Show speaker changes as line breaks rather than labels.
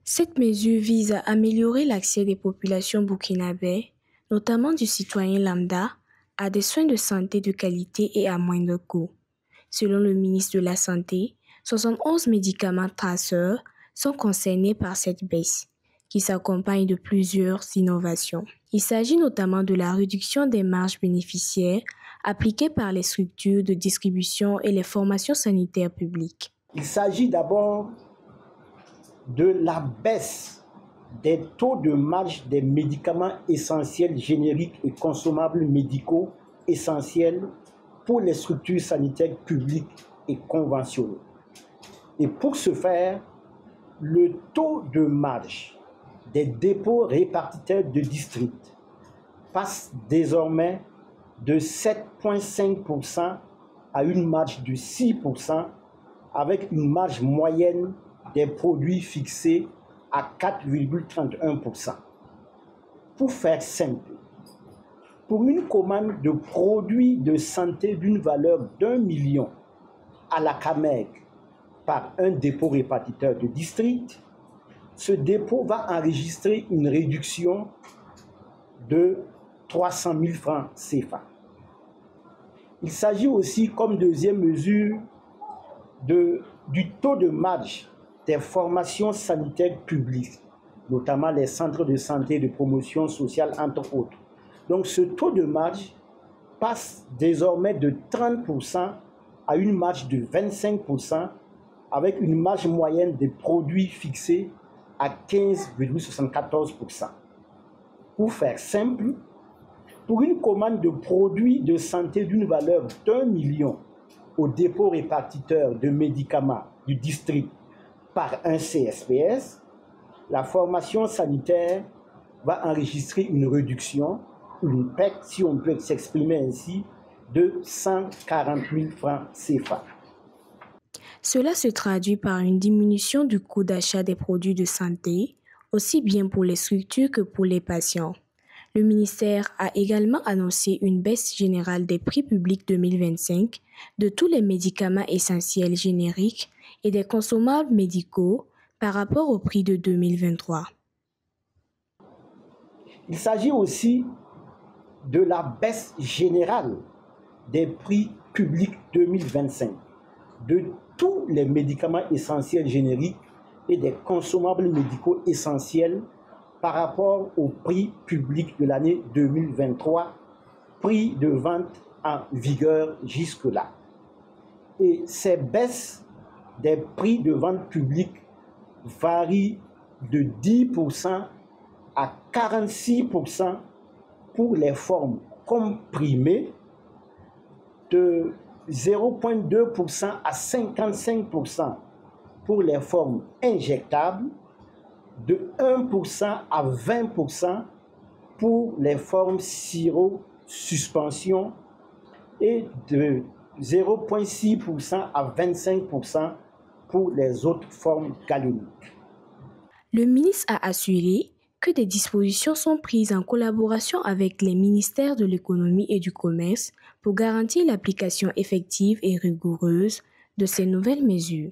Cette mesure vise à améliorer l'accès des populations burkinabè, notamment du citoyen lambda, à des soins de santé de qualité et à moindre coût. Selon le ministre de la Santé, 71 médicaments traceurs sont concernés par cette baisse, qui s'accompagne de plusieurs innovations. Il s'agit notamment de la réduction des marges bénéficiaires appliquées par les structures de distribution et les formations sanitaires publiques.
Il s'agit d'abord de la baisse des taux de marge des médicaments essentiels génériques et consommables médicaux essentiels pour les structures sanitaires publiques et conventionnées. Et pour ce faire, le taux de marge des dépôts répartiteurs de district passe désormais de 7,5% à une marge de 6%, avec une marge moyenne des produits fixés à 4,31%. Pour faire simple, pour une commande de produits de santé d'une valeur d'1 million à la CAMEG par un dépôt répartiteur de district, ce dépôt va enregistrer une réduction de 300 000 francs CFA. Il s'agit aussi, comme deuxième mesure, du taux de marge des formations sanitaires publiques, notamment les centres de santé et de promotion sociale, entre autres. Donc ce taux de marge passe désormais de 30% à une marge de 25%, avec une marge moyenne des produits fixée à 15,74%. Pour faire simple, pour une commande de produits de santé d'une valeur d'1 million au dépôt répartiteur de médicaments du district par un CSPS, la formation sanitaire va enregistrer une réduction, une perte, si on peut s'exprimer ainsi, de 140 000 francs CFA.
Cela se traduit par une diminution du coût d'achat des produits de santé, aussi bien pour les structures que pour les patients. Le ministère a également annoncé une baisse générale des prix publics 2025 de tous les médicaments essentiels génériques et des consommables médicaux par rapport au prix de 2023.
Il s'agit aussi de la baisse générale des prix publics 2025 de tous les médicaments essentiels génériques et des consommables médicaux essentiels par rapport au prix public de l'année 2023, prix de vente en vigueur jusque-là. Et ces baisses des prix de vente publique varient de 10% à 46% pour les formes comprimées, de 0,2% à 55% pour les formes injectables, de 1% à 20% pour les formes sirop-suspension et de 0,6% à 25% pour les autres formes galéniques.
Le ministre a assuré que des dispositions sont prises en collaboration avec les ministères de l'économie et du commerce pour garantir l'application effective et rigoureuse de ces nouvelles mesures.